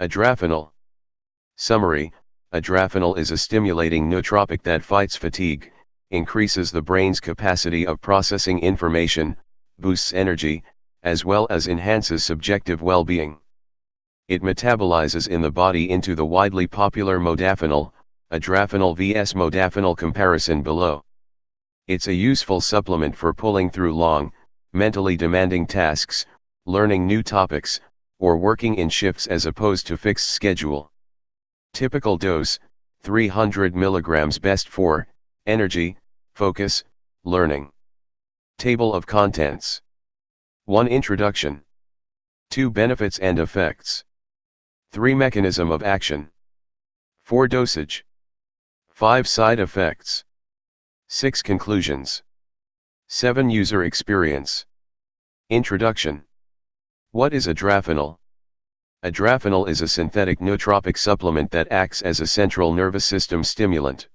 Adrafinil. Summary: Adrafinil is a stimulating nootropic that fights fatigue, increases the brain's capacity of processing information, boosts energy, as well as enhances subjective well-being. It metabolizes in the body into the widely popular modafinil, Adrafinil vs modafinil comparison below. It's a useful supplement for pulling through long, mentally demanding tasks, learning new topics, or working in shifts as opposed to fixed schedule. Typical dose: 300 mg, best for energy, focus, learning. Table of contents. 1. Introduction. 2. Benefits and effects. 3. Mechanism of action. 4. Dosage. 5. Side effects. 6. Conclusions. 7. User experience. Introduction. What is Adrafinil? Adrafinil is a synthetic nootropic supplement that acts as a central nervous system stimulant.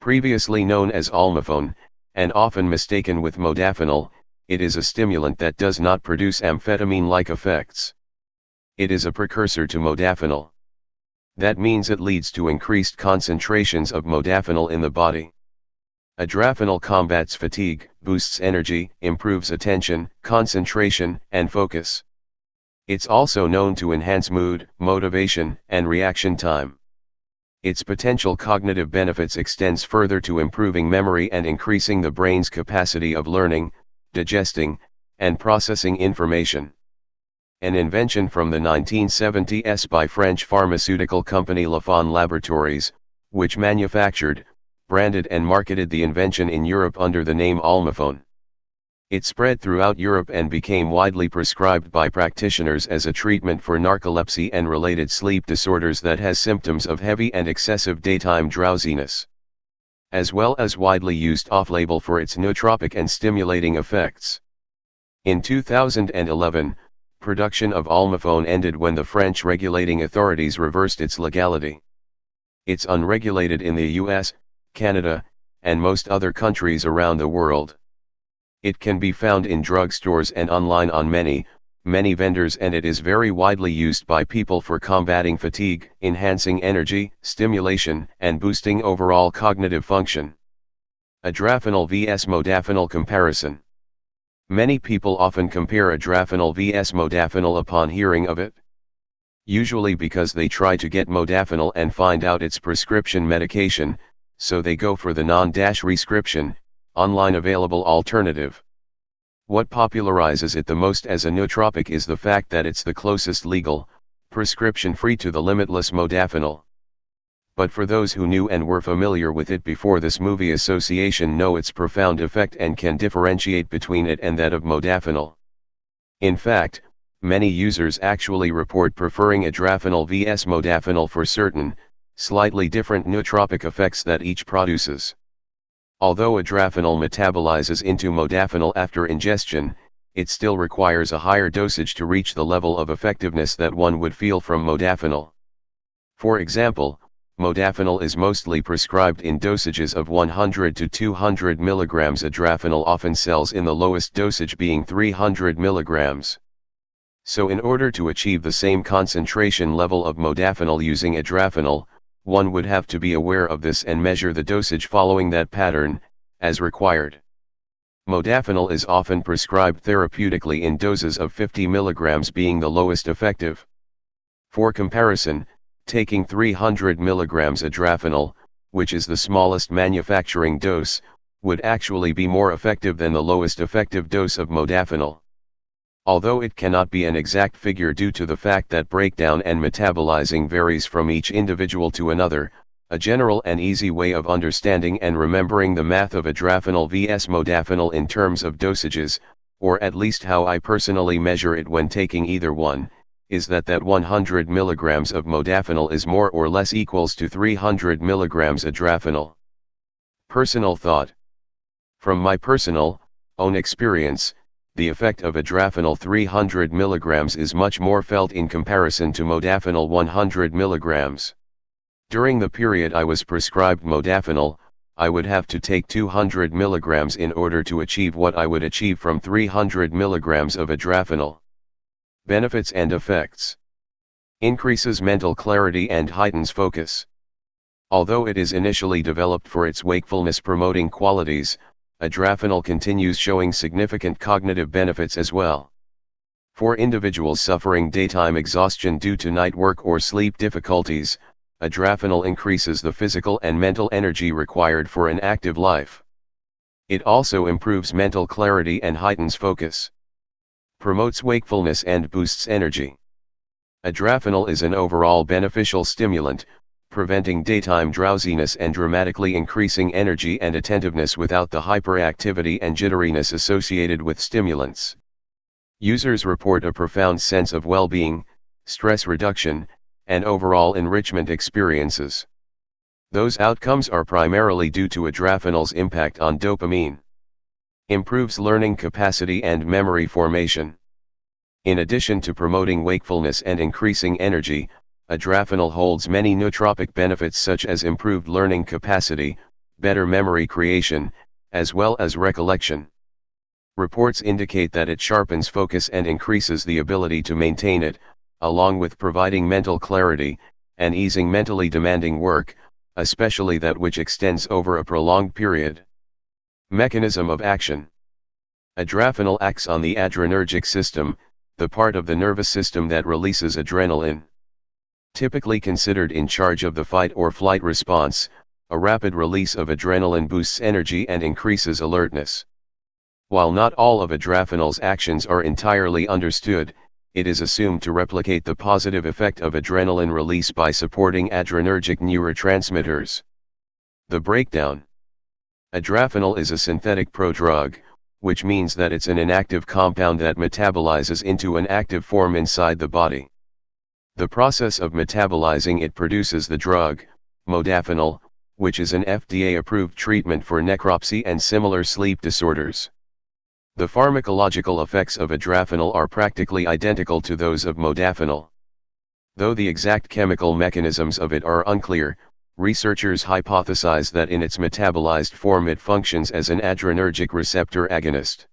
Previously known as Olmifon, and often mistaken with modafinil, it is a stimulant that does not produce amphetamine-like effects. It is a precursor to modafinil. That means it leads to increased concentrations of modafinil in the body. Adrafinil combats fatigue, boosts energy, improves attention, concentration, and focus. It's also known to enhance mood, motivation, and reaction time. Its potential cognitive benefits extends further to improving memory and increasing the brain's capacity of learning, digesting, and processing information. An invention from the 1970s by French pharmaceutical company Olmifon Laboratories, which manufactured, branded and marketed the invention in Europe under the name Olmifon. It spread throughout Europe and became widely prescribed by practitioners as a treatment for narcolepsy and related sleep disorders that has symptoms of heavy and excessive daytime drowsiness, as well as widely used off-label for its nootropic and stimulating effects. In 2011, production of Olmifon ended when the French regulating authorities reversed its legality. It's unregulated in the US, Canada, and most other countries around the world. It can be found in drugstores and online on many vendors, and it is very widely used by people for combating fatigue, enhancing energy, stimulation, and boosting overall cognitive function. Adrafinil vs modafinil comparison. Many people often compare Adrafinil vs modafinil upon hearing of it. Usually because they try to get modafinil and find out it's prescription medication, so they go for the non-prescription, online available alternative. What popularizes it the most as a nootropic is the fact that it's the closest legal, prescription-free to the limitless modafinil. But for those who knew and were familiar with it before this movie association know its profound effect and can differentiate between it and that of modafinil. In fact, many users actually report preferring Adrafinil vs modafinil for certain, slightly different nootropic effects that each produces. Although Adrafinil metabolizes into modafinil after ingestion, it still requires a higher dosage to reach the level of effectiveness that one would feel from modafinil. For example, modafinil is mostly prescribed in dosages of 100 to 200 mg. Adrafinil often sells in the lowest dosage being 300 mg. So in order to achieve the same concentration level of modafinil using Adrafinil, one would have to be aware of this and measure the dosage following that pattern, as required. Modafinil is often prescribed therapeutically in doses of 50 mg being the lowest effective. For comparison, taking 300 mg Adrafinil, which is the smallest manufacturing dose, would actually be more effective than the lowest effective dose of modafinil. Although it cannot be an exact figure due to the fact that breakdown and metabolizing varies from each individual to another, a general and easy way of understanding and remembering the math of Adrafinil vs modafinil in terms of dosages, or at least how I personally measure it when taking either one, is that 100 mg of modafinil is more or less equals to 300 mg Adrafinil. Personal thought. From my personal, own experience, the effect of Adrafinil 300 mg is much more felt in comparison to modafinil 100 mg. During the period I was prescribed modafinil, I would have to take 200 mg in order to achieve what I would achieve from 300 mg of Adrafinil. Benefits and effects. Increases mental clarity and heightens focus. Although it is initially developed for its wakefulness-promoting qualities, Adrafinil continues showing significant cognitive benefits as well. For individuals suffering daytime exhaustion due to night work or sleep difficulties, Adrafinil increases the physical and mental energy required for an active life. It also improves mental clarity and heightens focus. Promotes wakefulness and boosts energy. Adrafinil is an overall beneficial stimulant, preventing daytime drowsiness and dramatically increasing energy and attentiveness without the hyperactivity and jitteriness associated with stimulants. Users report a profound sense of well-being, stress reduction, and overall enrichment experiences. Those outcomes are primarily due to Adrafinil's impact on dopamine. Improves learning capacity and memory formation. In addition to promoting wakefulness and increasing energy, Adrafinil holds many nootropic benefits such as improved learning capacity, better memory creation, as well as recollection. Reports indicate that it sharpens focus and increases the ability to maintain it, along with providing mental clarity, and easing mentally demanding work, especially that which extends over a prolonged period. Mechanism of action. Adrafinil acts on the adrenergic system, the part of the nervous system that releases adrenaline. Typically considered in charge of the fight or flight response, a rapid release of adrenaline boosts energy and increases alertness. While not all of Adrafinil's actions are entirely understood, it is assumed to replicate the positive effect of adrenaline release by supporting adrenergic neurotransmitters. The breakdown. Adrafinil is a synthetic prodrug, which means that it's an inactive compound that metabolizes into an active form inside the body. The process of metabolizing it produces the drug, Modafinil, which is an FDA-approved treatment for necropsy and similar sleep disorders. The pharmacological effects of Adrafinil are practically identical to those of Modafinil. Though the exact chemical mechanisms of it are unclear, researchers hypothesize that in its metabolized form it functions as an adrenergic receptor agonist.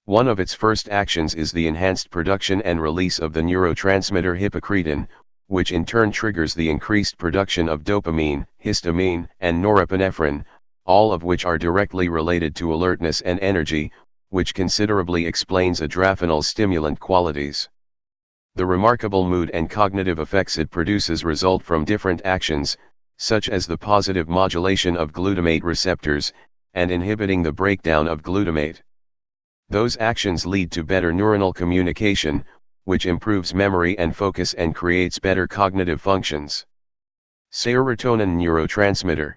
One of its first actions is the enhanced production and release of the neurotransmitter hypocretin, which in turn triggers the increased production of dopamine, histamine, and norepinephrine, all of which are directly related to alertness and energy, which considerably explains Adrafinil's stimulant qualities. The remarkable mood and cognitive effects it produces result from different actions, such as the positive modulation of glutamate receptors, and inhibiting the breakdown of glutamate. Those actions lead to better neuronal communication, which improves memory and focus and creates better cognitive functions. Serotonin neurotransmitter.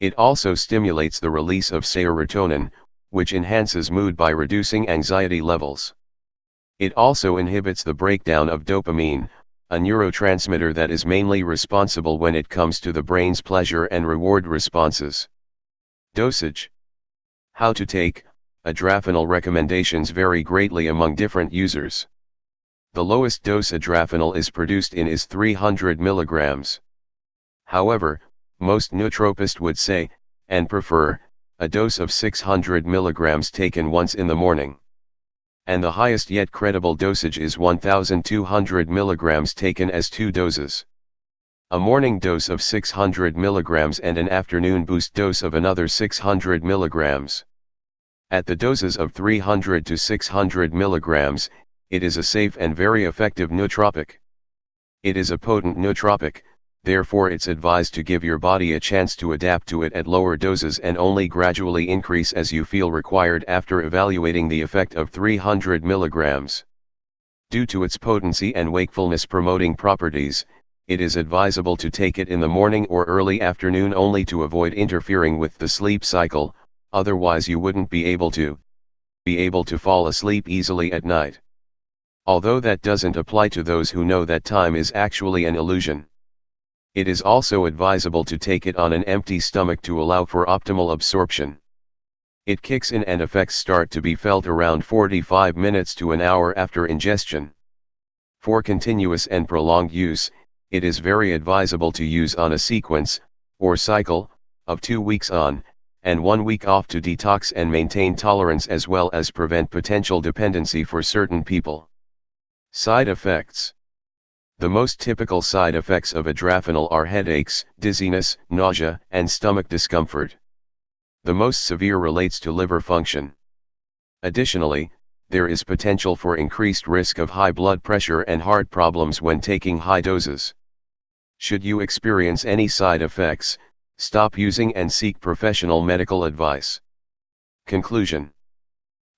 It also stimulates the release of serotonin, which enhances mood by reducing anxiety levels. It also inhibits the breakdown of dopamine, a neurotransmitter that is mainly responsible when it comes to the brain's pleasure and reward responses. Dosage. How to take. Adrafinil recommendations vary greatly among different users. The lowest dose Adrafinil is produced in is 300 mg. However, most nootropists would say, and prefer, a dose of 600 mg taken once in the morning. And the highest yet credible dosage is 1200 mg taken as 2 doses. A morning dose of 600 mg and an afternoon boost dose of another 600 mg. At the doses of 300 to 600 mg, it is a safe and very effective nootropic. It is a potent nootropic, therefore it's advised to give your body a chance to adapt to it at lower doses and only gradually increase as you feel required after evaluating the effect of 300 mg. Due to its potency and wakefulness promoting properties, it is advisable to take it in the morning or early afternoon only to avoid interfering with the sleep cycle, otherwise you wouldn't be able to fall asleep easily at night. Although that doesn't apply to those who know that time is actually an illusion. It is also advisable to take it on an empty stomach to allow for optimal absorption. It kicks in and effects start to be felt around 45 minutes to an hour after ingestion. For continuous and prolonged use, it is very advisable to use on a sequence, or cycle, of 2 weeks on, and 1 week off to detox and maintain tolerance as well as prevent potential dependency for certain people. Side effects. The most typical side effects of Adrafinil are headaches, dizziness, nausea, and stomach discomfort. The most severe relates to liver function. Additionally, there is potential for increased risk of high blood pressure and heart problems when taking high doses. Should you experience any side effects, stop using and seek professional medical advice. Conclusion: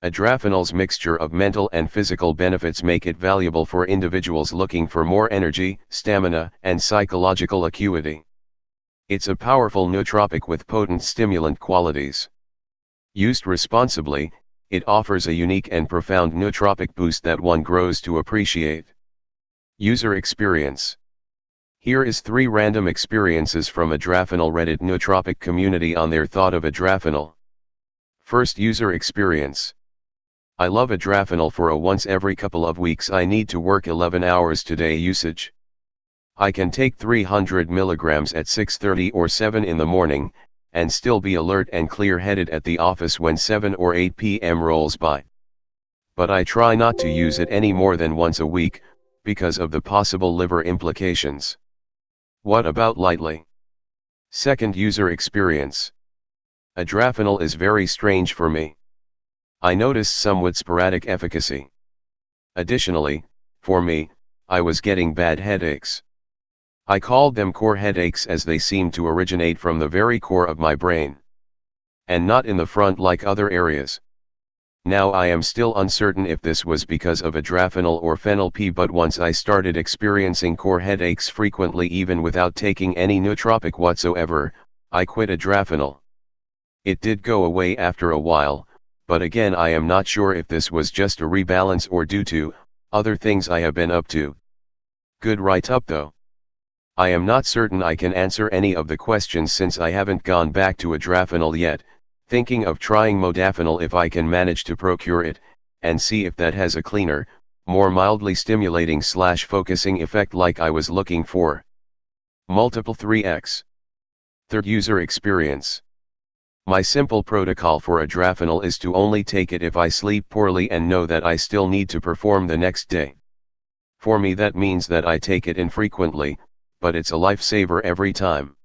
Adrafinil's mixture of mental and physical benefits make it valuable for individuals looking for more energy, stamina, and psychological acuity. It's a powerful nootropic with potent stimulant qualities. Used responsibly, it offers a unique and profound nootropic boost that one grows to appreciate. User experience. Here is 3 random experiences from Adrafinil Reddit nootropic community on their thought of Adrafinil. First user experience. I love Adrafinil for a once every couple of weeks I need to work 11 hours today usage. I can take 300 mg at 6:30 or 7 in the morning, and still be alert and clear-headed at the office when 7 or 8 p.m. rolls by. But I try not to use it any more than once a week, because of the possible liver implications. What about lightly? Second user experience. Adrafinil is very strange for me. I noticed somewhat sporadic efficacy. Additionally, for me, I was getting bad headaches. I called them core headaches as they seemed to originate from the very core of my brain, and not in the front like other areas. Now I am still uncertain if this was because of Adrafinil or phenol-P, but once I started experiencing core headaches frequently even without taking any nootropic whatsoever, I quit Adrafinil. It did go away after a while, but again I am not sure if this was just a rebalance or due to other things I have been up to. Good write-up though. I am not certain I can answer any of the questions since I haven't gone back to Adrafinil yet, thinking of trying Modafinil if I can manage to procure it, and see if that has a cleaner, more mildly stimulating / focusing effect like I was looking for. Multiple 3x. Third user experience. My simple protocol for Adrafinil is to only take it if I sleep poorly and know that I still need to perform the next day. For me that means that I take it infrequently, but it's a lifesaver every time.